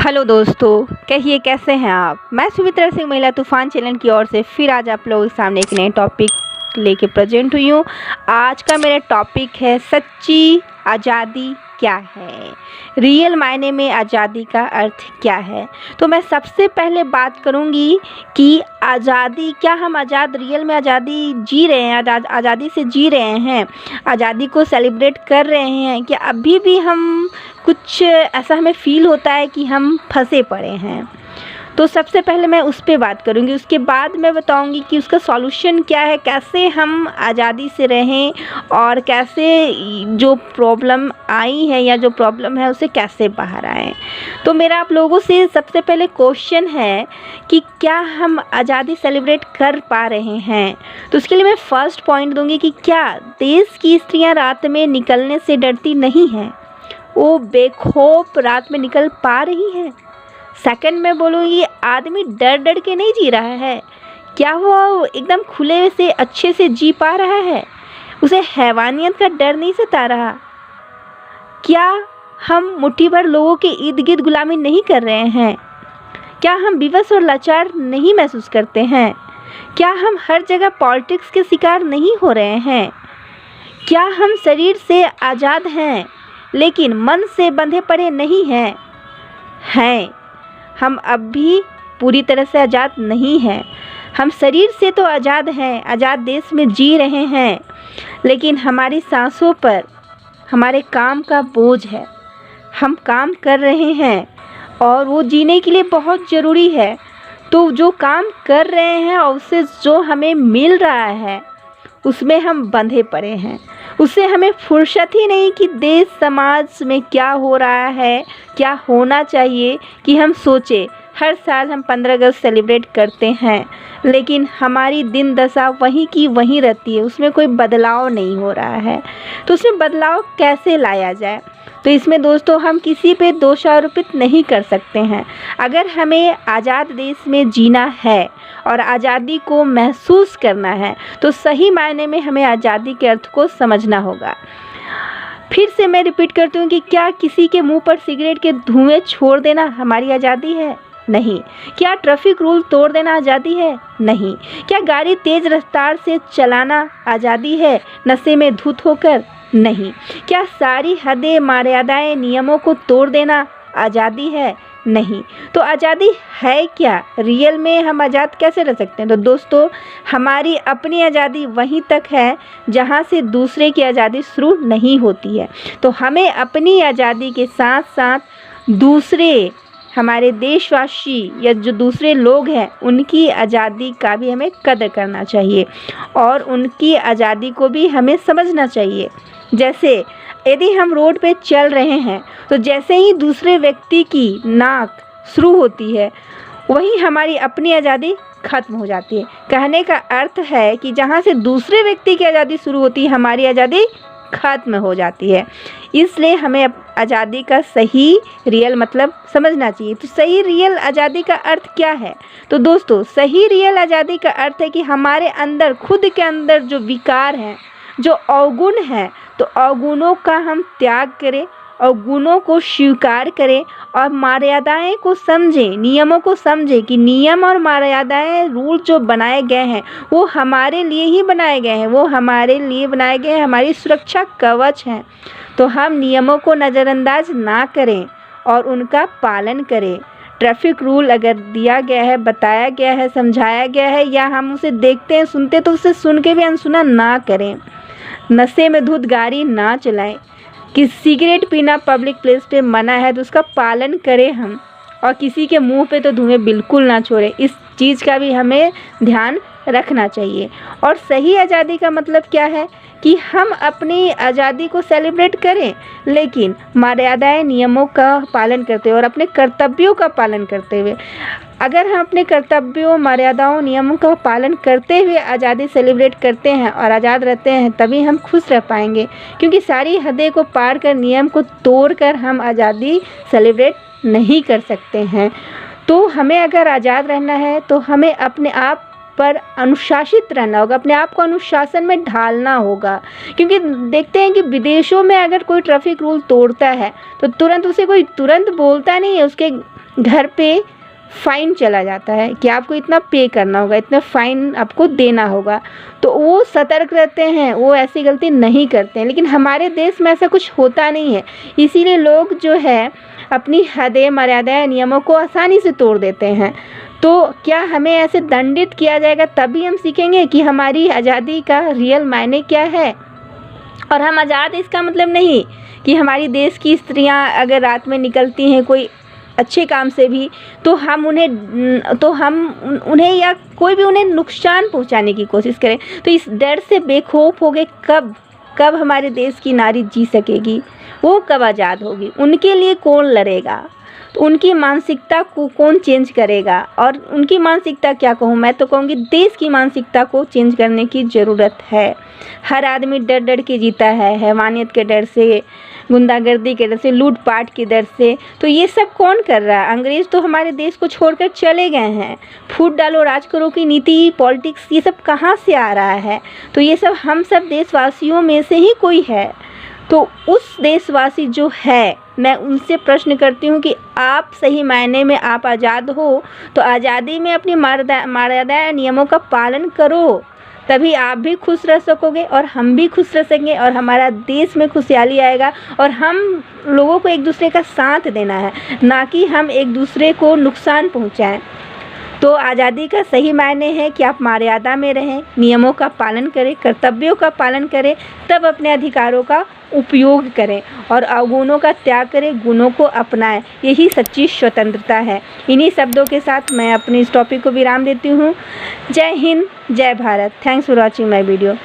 Hello दोस्तों, कहिए कैसे हैं आप। मैं सुमित्रा सिंह महिला तूफान चैनल की ओर से फिर आज आप लोगों के सामने एक नए टॉपिक लेके प्रेजेंट हुई हूँ। आज का मेरा टॉपिक है सच्ची आज़ादी क्या है, रियल मायने में आज़ादी का अर्थ क्या है। तो मैं सबसे पहले बात करूँगी कि आज़ादी, क्या हम आज़ाद रियल में आज़ादी जी रहे हैं, आज़ादी से जी रहे हैं, आज़ादी को सेलिब्रेट कर रहे हैं कि अभी भी हम कुछ ऐसा हमें फ़ील होता है कि हम फंसे पड़े हैं। तो सबसे पहले मैं उस पे बात करूँगी, उसके बाद मैं बताऊँगी कि उसका सॉल्यूशन क्या है, कैसे हम आज़ादी से रहें और कैसे जो प्रॉब्लम आई है या जो प्रॉब्लम है उससे कैसे बाहर आएँ। तो मेरा आप लोगों से सबसे पहले क्वेश्चन है कि क्या हम आज़ादी सेलिब्रेट कर पा रहे हैं। तो उसके लिए मैं फर्स्ट पॉइंट दूँगी कि क्या देश की स्त्रियाँ रात में निकलने से डरती नहीं हैं, वो बेखौफ रात में निकल पा रही हैं। सेकंड में बोलूँगी, आदमी डर डर के नहीं जी रहा है, क्या वो एकदम खुले से अच्छे से जी पा रहा है, उसे हैवानियत का डर नहीं सता रहा। क्या हम मुट्ठी भर लोगों के इर्द गिर्द गुलामी नहीं कर रहे हैं, क्या हम विवश और लाचार नहीं महसूस करते हैं, क्या हम हर जगह पॉलिटिक्स के शिकार नहीं हो रहे हैं, क्या हम शरीर से आज़ाद हैं लेकिन मन से बंधे पड़े नहीं हैं। हम अब भी पूरी तरह से आज़ाद नहीं हैं। हम शरीर से तो आज़ाद हैं, आज़ाद देश में जी रहे हैं, लेकिन हमारी सांसों पर हमारे काम का बोझ है। हम काम कर रहे हैं और वो जीने के लिए बहुत ज़रूरी है। तो जो काम कर रहे हैं और उससे जो हमें मिल रहा है उसमें हम बंधे पड़े हैं। उससे हमें फुर्सत ही नहीं कि देश समाज में क्या हो रहा है, क्या होना चाहिए, कि हम सोचें। हर साल हम 15 अगस्त सेलिब्रेट करते हैं, लेकिन हमारी दिन दशा वहीं की वहीं रहती है, उसमें कोई बदलाव नहीं हो रहा है। तो उसमें बदलाव कैसे लाया जाए। तो इसमें दोस्तों हम किसी पे दोषारोपित नहीं कर सकते हैं। अगर हमें आज़ाद देश में जीना है और आज़ादी को महसूस करना है तो सही मायने में हमें आज़ादी के अर्थ को समझना होगा। फिर से मैं रिपीट करती हूँ कि क्या किसी के मुंह पर सिगरेट के धुएं छोड़ देना हमारी आज़ादी है? नहीं। क्या ट्रैफिक रूल तोड़ देना आज़ादी है? नहीं। क्या गाड़ी तेज़ रफ्तार से चलाना आज़ादी है, नशे में धुत होकर? नहीं। क्या सारी हदें मर्यादाएं नियमों को तोड़ देना आज़ादी है? नहीं। तो आज़ादी है क्या, रियल में हम आज़ाद कैसे रह सकते हैं। तो दोस्तों हमारी अपनी आज़ादी वहीं तक है जहां से दूसरे की आज़ादी शुरू नहीं होती है। तो हमें अपनी आज़ादी के साथ साथ दूसरे हमारे देशवासी या जो दूसरे लोग हैं उनकी आज़ादी का भी हमें कदर करना चाहिए और उनकी आज़ादी को भी हमें समझना चाहिए। जैसे यदि हम रोड पे चल रहे हैं तो जैसे ही दूसरे व्यक्ति की नाक शुरू होती है वहीं हमारी अपनी आज़ादी खत्म हो जाती है। कहने का अर्थ है कि जहाँ से दूसरे व्यक्ति की आज़ादी शुरू होती है हमारी आज़ादी खत्म हो जाती है। इसलिए हमें आज़ादी का सही रियल मतलब समझना चाहिए। तो सही रियल आज़ादी का अर्थ क्या है। तो दोस्तों सही रियल आज़ादी का अर्थ है कि हमारे अंदर, खुद के अंदर जो विकार हैं, जो अवगुण हैं, तो अवगुणों का हम त्याग करें, अवगुणों को स्वीकार करें और मर्यादाएं को समझें, नियमों को समझें कि नियम और मर्यादाएं, रूल जो बनाए गए हैं वो हमारे लिए ही बनाए गए हैं, वो हमारे लिए बनाए गए हैं, हमारी सुरक्षा कवच हैं। तो हम नियमों को नज़रअंदाज ना करें और उनका पालन करें। ट्रैफिक रूल अगर दिया गया है, बताया गया है, समझाया गया है या हम उसे देखते हैं, सुनते तो उसे सुन के भी अनसुना ना करें। नशे में धुत गाड़ी ना चलाएं, कि सिगरेट पीना पब्लिक प्लेस पे मना है तो उसका पालन करें हम, और किसी के मुंह पे तो धुएं बिल्कुल ना छोड़ें। इस चीज़ का भी हमें ध्यान रखना चाहिए। और सही आज़ादी का मतलब क्या है कि हम अपनी आज़ादी को सेलिब्रेट करें लेकिन मर्यादाएं, नियमों का पालन करते हुए और अपने कर्तव्यों का पालन करते हुए। अगर हम अपने कर्तव्यों, मर्यादाओं, नियमों का पालन करते हुए आज़ादी सेलिब्रेट करते हैं और आज़ाद रहते हैं तभी हम खुश रह पाएंगे, क्योंकि सारी हदें को पार कर, नियम को तोड़ कर हम आज़ादी सेलिब्रेट नहीं कर सकते हैं। तो हमें अगर आज़ाद रहना है तो हमें अपने आप पर अनुशासित रहना होगा, अपने आप को अनुशासन में ढालना होगा। क्योंकि देखते हैं कि विदेशों में अगर कोई ट्रैफिक रूल तोड़ता है तो तुरंत उसे कोई तुरंत बोलता नहीं है, उसके घर पे फ़ाइन चला जाता है कि आपको इतना पे करना होगा, इतना फ़ाइन आपको देना होगा। तो वो सतर्क रहते हैं, वो ऐसी गलती नहीं करते हैं। लेकिन हमारे देश में ऐसा कुछ होता नहीं है, इसीलिए लोग जो है अपनी हदें, मर्यादाएं, नियमों को आसानी से तोड़ देते हैं। तो क्या हमें ऐसे दंडित किया जाएगा तभी हम सीखेंगे कि हमारी आज़ादी का रियल मायने क्या है। और हम आज़ाद, इसका मतलब नहीं कि हमारी देश की स्त्रियां अगर रात में निकलती हैं कोई अच्छे काम से भी तो हम उन्हें या कोई भी उन्हें नुकसान पहुंचाने की कोशिश करें। तो इस डर से बेखौफ हो गए कब हमारे देश की नारी जी सकेगी, वो कब आज़ाद होगी, उनके लिए कौन लड़ेगा, तो उनकी मानसिकता को कौन चेंज करेगा। और उनकी मानसिकता क्या कहूँ, मैं तो कहूँगी देश की मानसिकता को चेंज करने की ज़रूरत है। हर आदमी डर डर के जीता है, हैवानियत के डर से, गुंडागर्दी के डर से, लूटपाट के डर से। तो ये सब कौन कर रहा है? अंग्रेज़ तो हमारे देश को छोड़कर चले गए हैं। फूट डालो राज करो की नीति, पॉलिटिक्स, ये सब कहाँ से आ रहा है? तो ये सब हम सब देशवासियों में से ही कोई है। तो उस देशवासी जो है, मैं उनसे प्रश्न करती हूँ कि आप सही मायने में आप आज़ाद हो तो आज़ादी में अपनी मर्यादा नियमों का पालन करो, तभी आप भी खुश रह सकोगे और हम भी खुश रह सकेंगे और हमारा देश में खुशहाली आएगा। और हम लोगों को एक दूसरे का साथ देना है, ना कि हम एक दूसरे को नुकसान पहुँचाएँ। तो आज़ादी का सही मायने है कि आप मर्यादा में रहें, नियमों का पालन करें, कर्तव्यों का पालन करें, तब अपने अधिकारों का उपयोग करें और अवगुणों का त्याग करें, गुणों को अपनाएं। यही सच्ची स्वतंत्रता है। इन्हीं शब्दों के साथ मैं अपने इस टॉपिक को विराम देती हूँ। जय हिंद, जय Bharat. Thanks for watching my video.